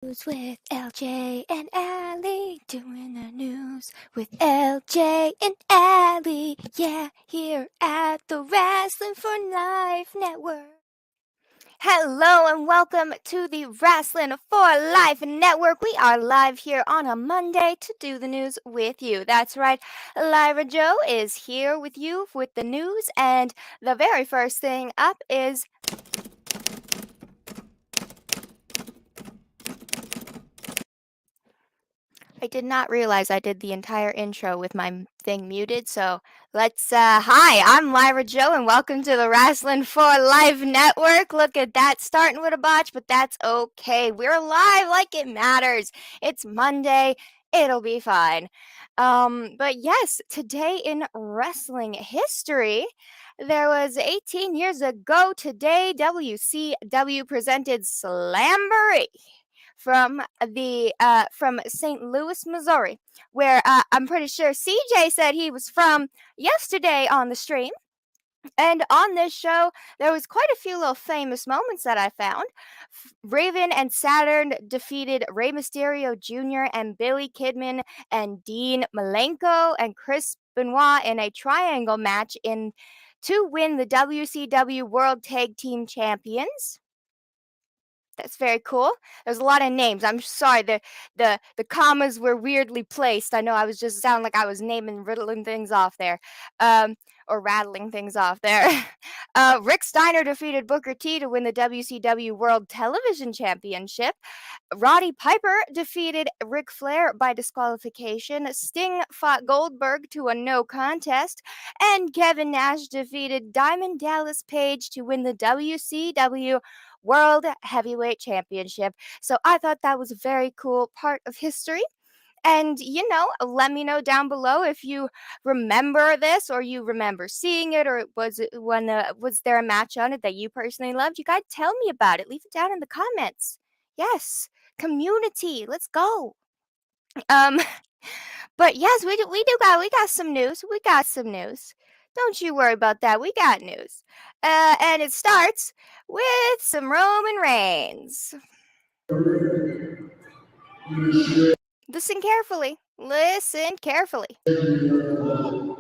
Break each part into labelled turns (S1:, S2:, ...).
S1: News with LJ and Allie, doing the news with LJ and Allie. Yeah, here at the Wrassling for Life Network. Hello and welcome to the Wrassling for Life Network. We are live here on a Monday to do the news with you. That's right, Lyra Joe is here with you with the news, and the very first thing up is I did not realize I did the entire intro with my thing muted, so hi, I'm Lyra Joe, and welcome to the Wrassling for Life Network. Look at that, starting with a botch, but that's okay. We're live like it matters. It's Monday, it'll be fine. But yes, today in wrestling history, there was 18 years ago today, WCW presented Slamboree from St. Louis, Missouri, where I'm pretty sure CJ said he was from yesterday on the stream. And on this show, there was quite a few little famous moments that I found. Raven and Saturn defeated Rey Mysterio Jr. and Billy Kidman and Dean Malenko and Chris Benoit in a triangle match to win the WCW World Tag Team Champions. That's very cool. There's a lot of names. I'm sorry. The commas were weirdly placed. I know I was just sound like I was naming riddling things off there. Or rattling things off there. Rick Steiner defeated Booker T to win the WCW World Television Championship. Roddy Piper defeated Ric Flair by disqualification. Sting fought Goldberg to a no contest. And Kevin Nash defeated Diamond Dallas Page to win the WCW World Heavyweight Championship. So I thought that was a very cool part of history. And, let me know down below if you remember this or you remember seeing it, or was there a match on it that you personally loved? You guys tell me about it. Leave it down in the comments. Yes, community, let's go. But yes, we got some news. We got some news. Don't you worry about that. We got news. And it starts with some Roman Reigns. Listen carefully. Listen carefully. Mm-hmm.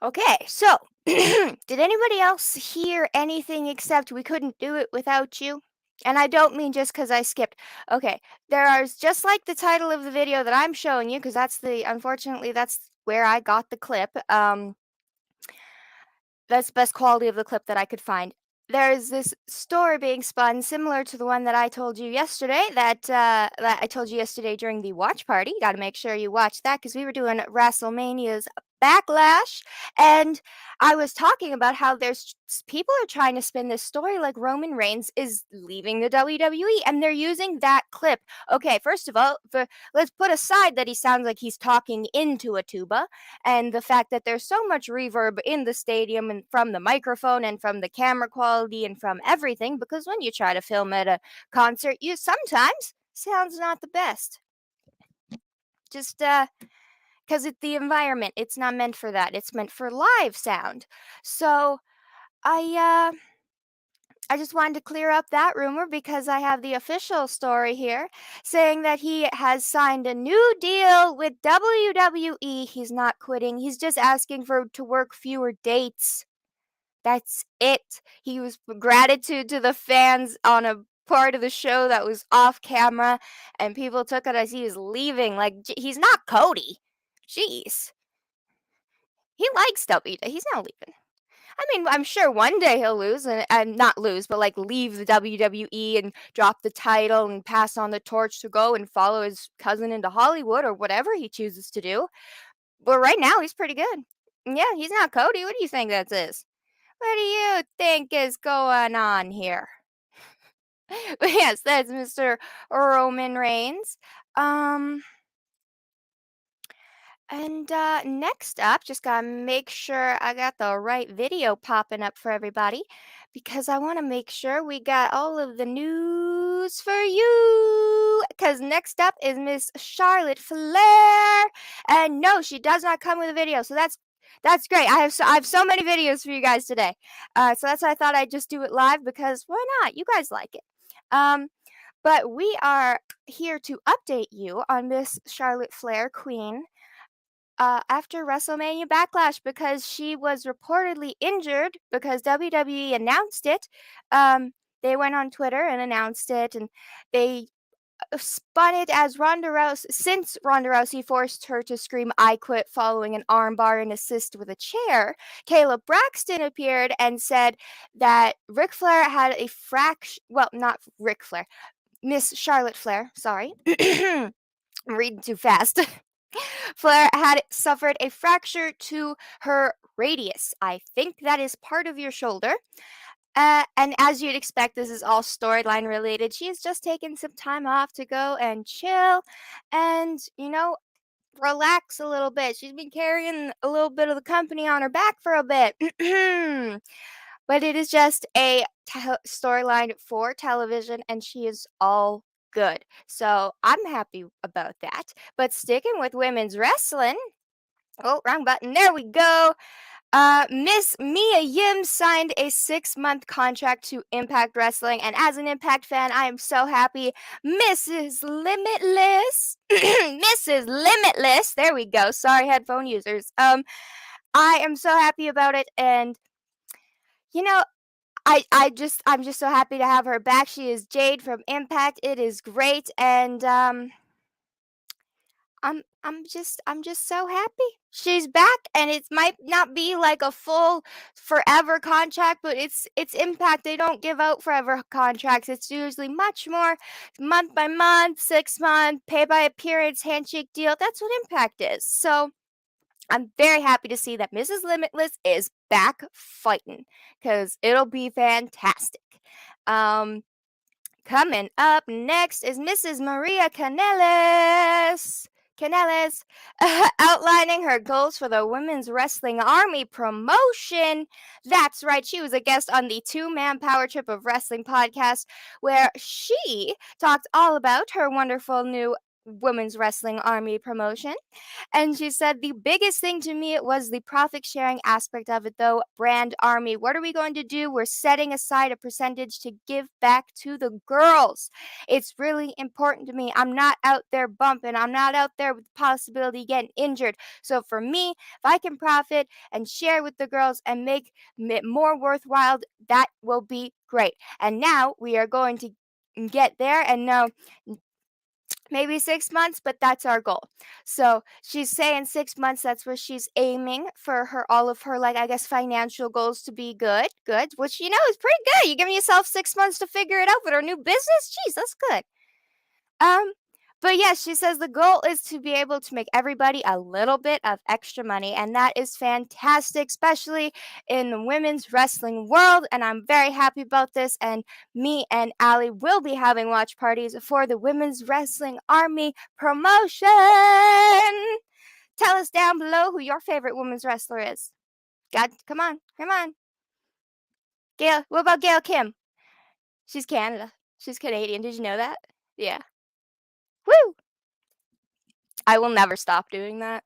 S1: Okay, so did anybody else hear anything except we couldn't do it without you? And I don't mean just because I skipped. Okay, there are just like the title of the video that I'm showing you, because unfortunately, that's where I got the clip. That's the best quality of the clip that I could find. There's this story being spun similar to the one that I told you yesterday, that I told you yesterday during the watch party. You got to make sure you watch that, because we were doing WrestleMania's Backlash, and I was talking about how there's people are trying to spin this story like Roman Reigns is leaving the WWE, and they're using that clip. Okay, first of all, let's put aside that he sounds like he's talking into a tuba, and the fact that there's so much reverb in the stadium and from the microphone and from the camera quality and from everything, because when you try to film at a concert, you sometimes sounds not the best. Just because it's the environment, it's not meant for that. It's meant for live sound. So I just wanted to clear up that rumor, because I have the official story here saying that he has signed a new deal with WWE. He's not quitting. He's just asking to work fewer dates. That's it. He was gratitude to the fans on a part of the show that was off camera, and people took it as he was leaving. Like, he's not Cody. Jeez. He likes WWE. He's not leaving. I mean, I'm sure one day he'll lose, and not lose, but like leave the WWE and drop the title and pass on the torch to go and follow his cousin into Hollywood or whatever he chooses to do. But right now, he's pretty good. Yeah, he's not Cody. What do you think that is? What do you think is going on here? But yes, that's Mr. Roman Reigns. And next up, just gotta make sure I got the right video popping up for everybody because I want to make sure we got all of the news for you. Because next up is Miss Charlotte Flair, and no, she does not come with a video, so that's great. I have so many videos for you guys today, so that's why I thought I'd just do it live because why not? You guys like it. Um, but we are here to update you on Miss Charlotte Flair, Queen, after WrestleMania Backlash because she was reportedly injured because WWE announced it. They went on Twitter and announced it, and they spun it as Ronda Rousey, since Ronda Rousey forced her to scream "I quit" following an armbar and assist with a chair. Caleb Braxton appeared and said that Ric Flair had a fraction. Well, not Ric Flair. Miss Charlotte Flair. Sorry. I'm reading too fast. Flair had suffered a fracture to her radius. I think that is part of your shoulder. And as you'd expect, this is all storyline related. She has just taken some time off to go and chill and, relax a little bit. She's been carrying a little bit of the company on her back for a bit. But it is just a storyline for television, and she is all good. So I'm happy about that. But sticking with women's wrestling, oh, wrong button. There we go. Miss Mia Yim signed a 6-month contract to Impact Wrestling, and as an Impact fan, I am so happy. Mrs. Limitless, Mrs. Limitless. There we go. Sorry, headphone users. I am so happy about it, and you know, I'm just so happy to have her back. She is Jade from Impact. It is great, and I'm just so happy she's back, and it might not be like a full forever contract, but it's Impact. They don't give out forever contracts. It's usually much more month by month, 6 month, pay by appearance, handshake deal. That's what Impact is. So I'm very happy to see that Mrs. Limitless is back fighting because it'll be fantastic. Um, Coming up next is Mrs. Maria Canellis, outlining her goals for the Women's Wrestling Army promotion. That's right, she was a guest on the Two-Man Power Trip of Wrestling podcast, where she talked all about her wonderful new Women's Wrestling Army promotion. And she said, the biggest thing to me was the profit sharing aspect of it, though. Brand Army, what are we going to do? We're setting aside a percentage to give back to the girls. It's really important to me. I'm not out there bumping, I'm not out there with the possibility of getting injured. So for me, if I can profit and share with the girls and make it more worthwhile, that will be great. And now we are going to get there, and no, maybe 6 months, but that's our goal. So she's saying 6 months, that's where she's aiming for all of her, like, I guess, financial goals to be good, which, is pretty good. You're giving yourself 6 months to figure it out with her new business. Jeez, that's good. Um, but yes, she says the goal is to be able to make everybody a little bit of extra money, and that is fantastic, especially in the women's wrestling world. And I'm very happy about this. And me and Allie will be having watch parties for the Women's Wrestling Army promotion. Tell us down below who your favorite women's wrestler is. God, come on. Gail, what about Gail Kim? She's Canada. She's Canadian. Did you know that? Yeah. Woo! I will never stop doing that.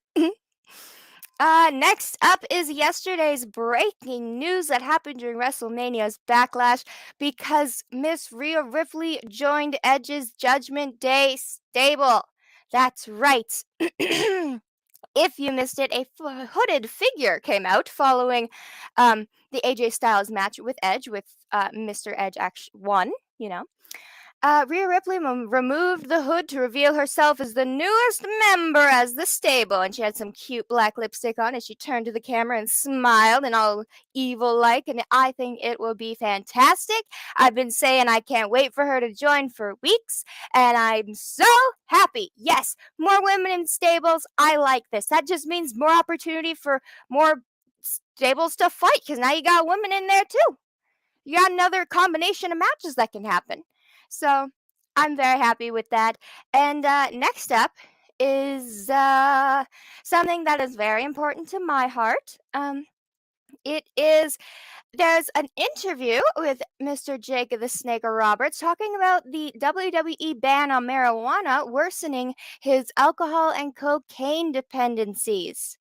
S1: Next up is yesterday's breaking news that happened during WrestleMania's Backlash because Miss Rhea Ripley joined Edge's Judgment Day stable. That's right. If you missed it, a hooded figure came out following the AJ Styles match with Edge, with Mr. Edge actually won, Rhea Ripley removed the hood to reveal herself as the newest member as the stable, and she had some cute black lipstick on as she turned to the camera and smiled and all evil-like, and I think it will be fantastic. I've been saying I can't wait for her to join for weeks, and I'm so happy. Yes, more women in stables. I like this. That just means more opportunity for more stables to fight, because now you got women in there too. You got another combination of matches that can happen. So I'm very happy with that. And next up is something that is very important to my heart. It is There's an interview with Mr. Jake the Snake Roberts talking about the WWE ban on marijuana worsening his alcohol and cocaine dependencies.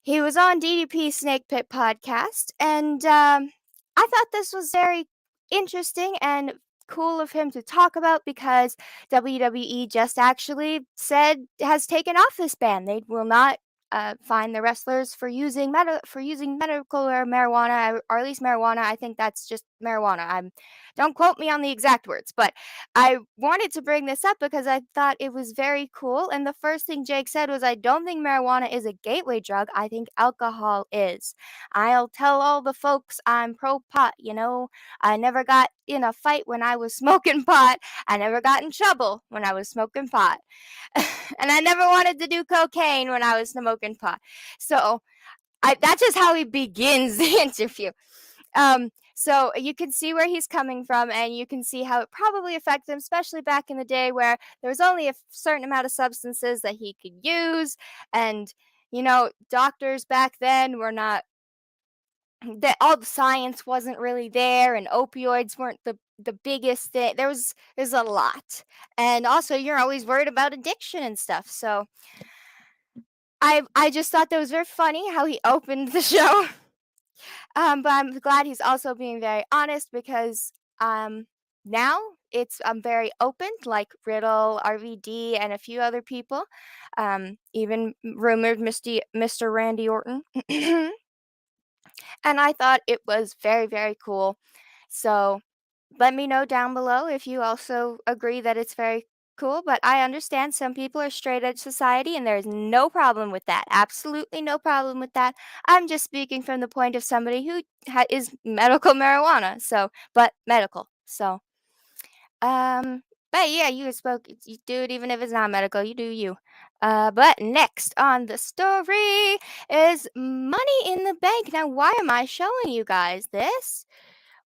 S1: He was on DDP Snake Pit podcast, and I thought this was very interesting and cool of him to talk about because WWE just actually said has taken off this ban. They will not fine the wrestlers for using medical or marijuana, or at least marijuana. I think that's just marijuana. Don't quote me on the exact words, but I wanted to bring this up because I thought it was very cool. And the first thing Jake said was, I don't think marijuana is a gateway drug. I think alcohol is. I'll tell all the folks I'm pro pot, you know. I never got in a fight when I was smoking pot. I never got in trouble when I was smoking pot. And I never wanted to do cocaine when I was smoking pot. So that's just how he begins the interview. So you can see where he's coming from, and you can see how it probably affected him, especially back in the day where there was only a certain amount of substances that he could use, and doctors back then were not that all the science wasn't really there, and opioids weren't the biggest thing. There's a lot, and also you're always worried about addiction and stuff. So I just thought that was very funny how he opened the show. But I'm glad he's also being very honest because now I'm very open, like Riddle, RVD, and a few other people, even rumored Mr. Randy Orton. And I thought it was very, very cool. So let me know down below if you also agree that it's very cool. But I understand some people are straight edge society, and there's no problem with that. Absolutely no problem with that. I'm just speaking from the point of somebody who is medical marijuana. So, but medical. So, um, but yeah, you do it even if it's not medical. You do you. But next on the story is money in the bank. Now, why am I showing you guys this?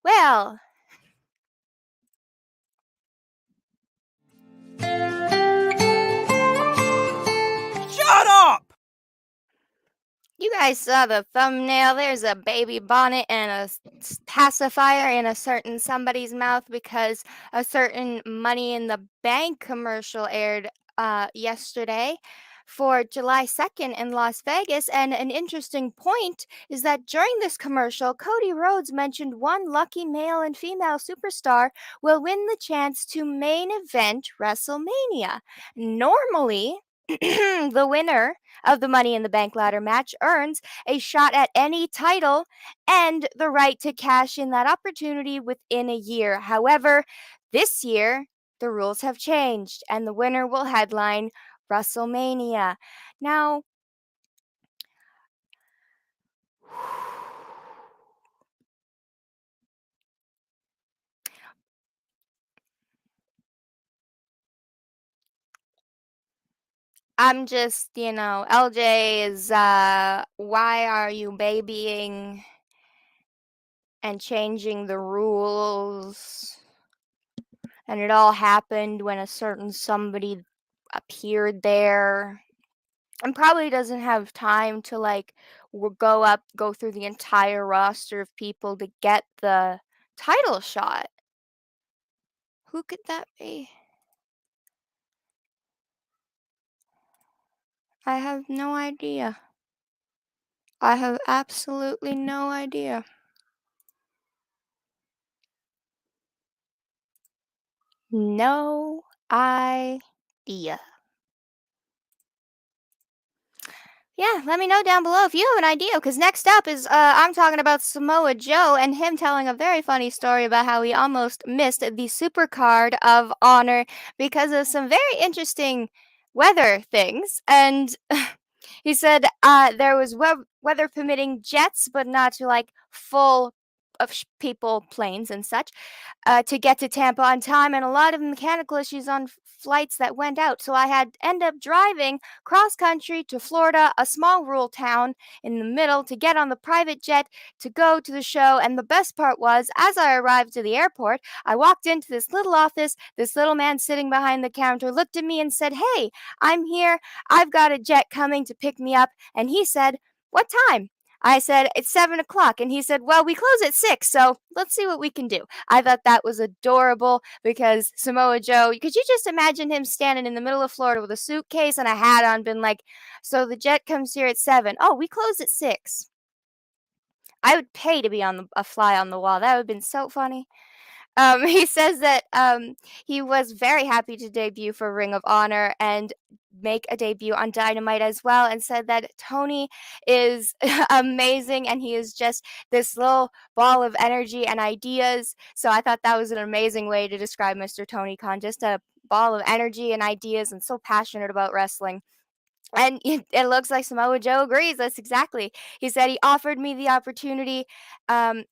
S1: Well,
S2: Shut up!
S1: you guys saw the thumbnail. There's a baby bonnet and a pacifier in a certain somebody's mouth because a certain Money in the Bank commercial aired yesterday for July 2nd in Las Vegas. And an interesting point is that during this commercial, Cody Rhodes mentioned one lucky male and female superstar will win the chance to main event WrestleMania. Normally, the winner of the Money in the Bank ladder match earns a shot at any title and the right to cash in that opportunity within a year. However, this year, the rules have changed and the winner will headline WrestleMania. Now, I'm just, LJ is, why are you babying and changing the rules? And it all happened when a certain somebody appeared there and probably doesn't have time to go through the entire roster of people to get the title shot. Who could that be? I have no idea. I have absolutely no idea. No idea. Yeah, let me know down below if you have an idea, because next up is I'm talking about Samoa Joe and him telling a very funny story about how he almost missed the Super Card of Honor because of some very interesting weather things. And he said there was weather permitting jets, but not to full people, planes and such, to get to Tampa on time, and a lot of mechanical issues on flights that went out. So I had end up driving cross country to Florida, a small rural town in the middle, to get on the private jet to go to the show. And the best part was, as I arrived to the airport, I walked into this little office. This little man sitting behind the counter looked at me and said, "Hey, I'm here. I've got a jet coming to pick me up." And he said, "What time?" I said, "It's 7 o'clock." And he said, "Well, we close at 6, so let's see what we can do." I thought that was adorable because Samoa Joe, could you just imagine him standing in the middle of Florida with a suitcase and a hat on, been like, "So the jet comes here at 7. Oh, we close at 6." I would pay to be on a fly on the wall. That would have been so funny. He says that he was very happy to debut for Ring of Honor and make a debut on Dynamite as well, and said that Tony is amazing and he is just this little ball of energy and ideas. So I thought that was an amazing way to describe Mr. Tony Khan, just a ball of energy and ideas and so passionate about wrestling. And it looks like Samoa Joe agrees. That's exactly. He said he offered me the opportunity, hey,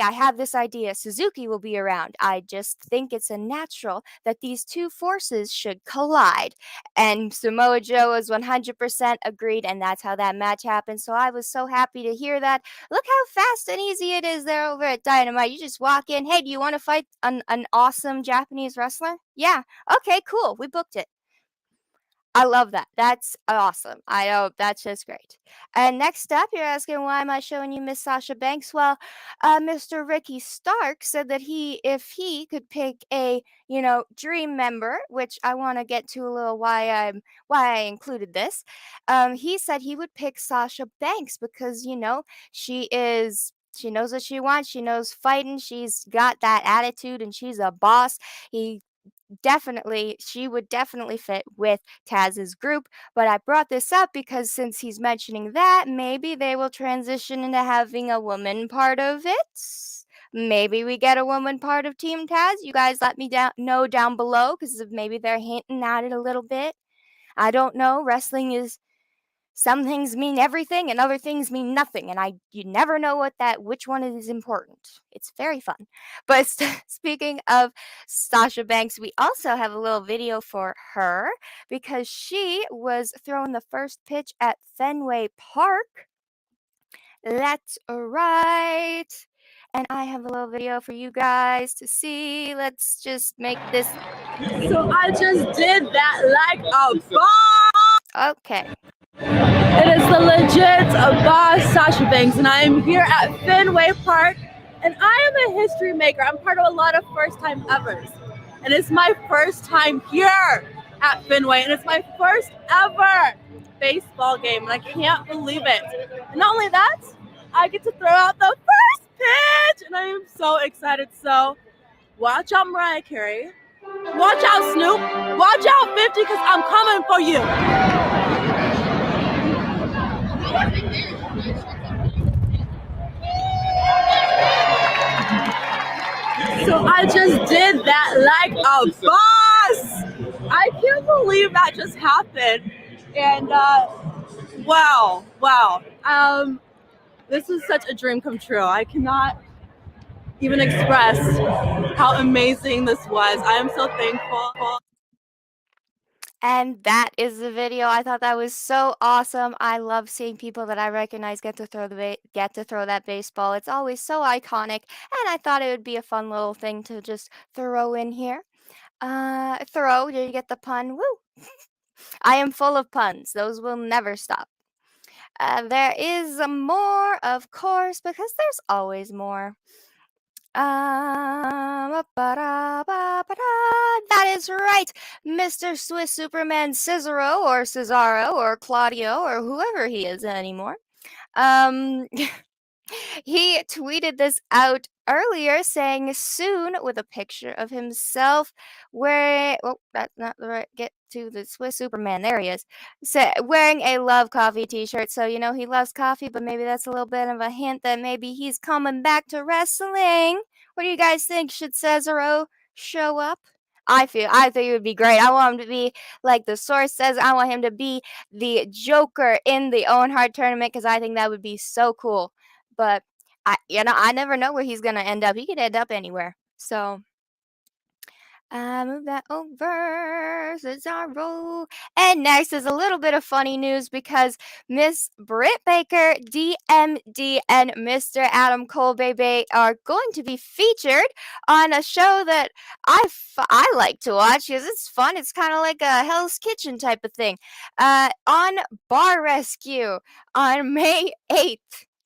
S1: I have this idea. Suzuki will be around. I just think it's a natural that these two forces should collide. And Samoa Joe was 100% agreed, and that's how that match happened. So I was so happy to hear that. Look how fast and easy it is there over at Dynamite. You just walk in. Hey, do you want to fight an awesome Japanese wrestler? Yeah. Okay, cool. We booked it. I love that. That's awesome. I know, that's just great. And next up, you're asking, why am I showing you Miss Sasha Banks? Well, Mr. Ricky Stark said that if he could pick a, dream member, which I want to get to a little why I included this. He said he would pick Sasha Banks because, she knows what she wants. She knows fighting. She's got that attitude and she's a boss. She would definitely fit with Taz's group. But I brought this up because since he's mentioning that, maybe they will transition into having a woman part of it. Maybe we get a woman part of Team Taz. You guys let me know down below because maybe they're hinting at it a little bit. I don't know. Wrestling is, some things mean everything and other things mean nothing, and you never know which one is important. It's very fun. But speaking of Sasha Banks, we also have a little video for her because she was throwing the first pitch at Fenway Park. That's right. And I have a little video for you guys to see. Let's just make this.
S3: So I just did that like a boss.
S1: Okay.
S3: It is the legit boss, Sasha Banks, and I am here at Fenway Park, and I am a history maker. I'm part of a lot of first-time evers, and it's my first time here at Fenway, and it's my first ever baseball game, and I can't believe it. And not only that, I get to throw out the first pitch, and I am so excited. So watch out, Mariah Carey. Watch out, Snoop. Watch out, 50, because I'm coming for you. So I just did that like a boss. I can't believe that just happened. And wow. This is such a dream come true. I cannot even express how amazing this was. I am so thankful.
S1: And that is the video. I thought that was so awesome. I love seeing people that I recognize get to throw that baseball. It's always so iconic, and I thought it would be a fun little thing to just throw in here. Did you get the pun? Woo! I am full of puns. Those will never stop. There is more, of course, because there's always more. That is right, Mr. Swiss Superman Cesaro or Claudio or whoever he is anymore. He tweeted this out earlier saying soon with a picture of himself that's not the right, get to the Swiss Superman, there he is, wearing a Love Coffee t-shirt. So he loves coffee, but maybe that's a little bit of a hint that maybe he's coming back to wrestling. What do you guys think? Should Cesaro show up? I think it would be great. I want him to be, like the source says, I want him to be the Joker in the Owen Hart tournament because I think that would be so cool. But I never know where he's gonna end up. He could end up anywhere. So move that over, Cesaro. And next is a little bit of funny news because Miss Britt Baker, DMD, and Mr. Adam Cole Baby are going to be featured on a show that I like to watch because it's fun. It's kind of like a Hell's Kitchen type of thing. On Bar Rescue on May 8th.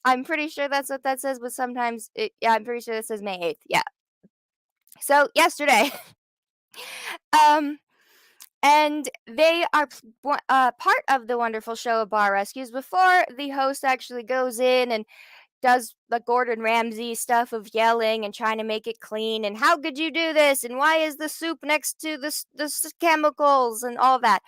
S1: I'm pretty sure that's what that says, but sometimes yeah, I'm pretty sure it says May 8th. Yeah. So yesterday. Um, and they are part of the wonderful show of Bar Rescues. Before the host actually goes in and does the Gordon Ramsay stuff of yelling and trying to make it clean, and how could you do this, and why is the soup next to the chemicals and all that.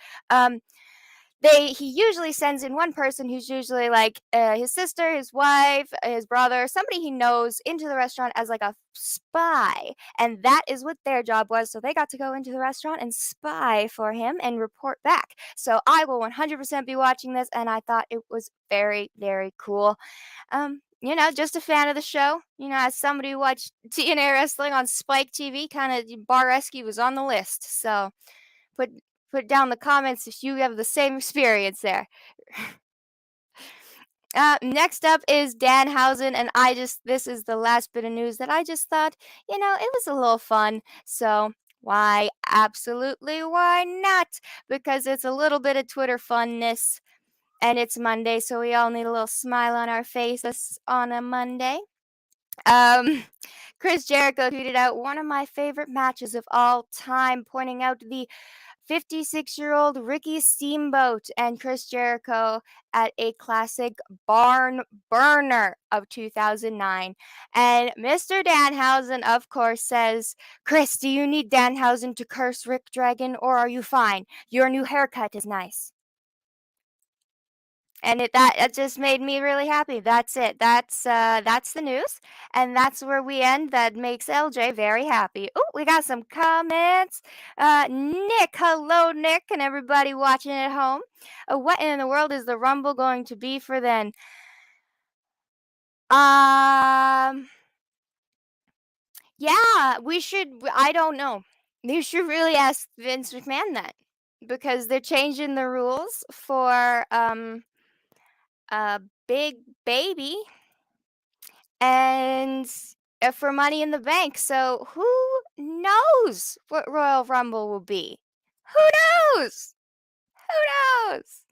S1: He usually sends in one person who's usually like his sister, his wife, his brother, somebody he knows into the restaurant as like a spy, and that is what their job was. So they got to go into the restaurant and spy for him and report back. So I will 100% be watching this, and I thought it was very, very cool. Just a fan of the show. As somebody who watched TNA wrestling on Spike TV, kind of Bar Rescue was on the list. So put down in the comments if you have the same experience there. Next up is Danhausen, and this is the last bit of news that I just thought, it was a little fun. So absolutely why not? Because it's a little bit of Twitter funness, and it's Monday, so we all need a little smile on our faces on a Monday. Chris Jericho tweeted out one of my favorite matches of all time, pointing out the 56-year-old Ricky Steamboat and Chris Jericho at a classic barn burner of 2009. And Mr. Danhausen, of course, says, Chris, do you need Danhausen to curse Rick Dragon, or are you fine? Your new haircut is nice. And that just made me really happy. That's it. That's the news, and that's where we end. That makes LJ very happy. Oh, we got some comments. Nick, hello, Nick, and everybody watching at home. What in the world is the Rumble going to be for then? Yeah, we should. I don't know. You should really ask Vince McMahon that, because they're changing the rules for Big Baby and for Money in the Bank. So who knows what Royal Rumble will be? Who knows? Who knows?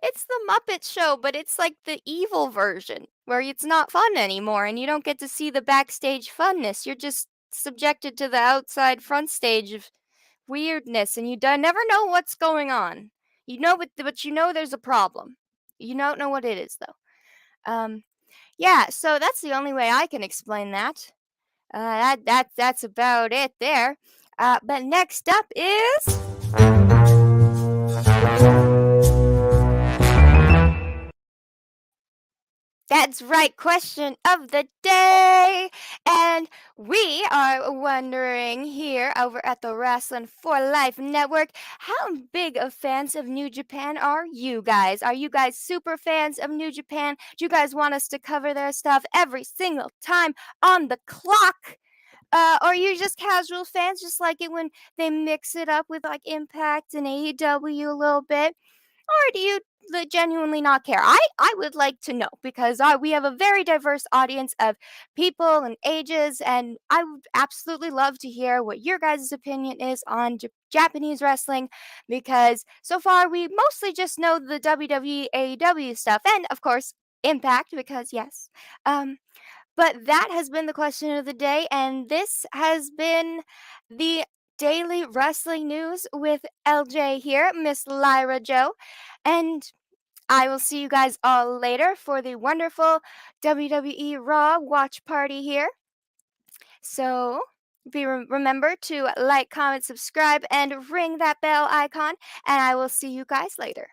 S1: It's the Muppet Show, but it's like the evil version where it's not fun anymore and you don't get to see the backstage funness. You're just subjected to the outside front stage of weirdness, and you never know what's going on. But you know there's a problem. You don't know what it is though. Yeah, so that's the only way I can explain that. That's about it there. But next up is that's right, question of the day. And we are wondering here over at the Wrestling for Life Network, how big of fans of New Japan are you guys? Are you guys super fans of New Japan? Do you guys want us to cover their stuff every single time on the clock? Or are you just casual fans, just like it when they mix it up with like Impact and AEW a little bit? Or do you genuinely not care? I would like to know, because we have a very diverse audience of people and ages, and I would absolutely love to hear what your guys' opinion is on Japanese wrestling, because so far we mostly just know the WWE, AEW stuff, and of course Impact, because yes. But that has been the question of the day, and this has been the Daily Wrestling News with LJ here, Miss Lyra Joe, and I will see you guys all later for the wonderful WWE Raw watch party here. So remember to like, comment, subscribe, and ring that bell icon, and I will see you guys later.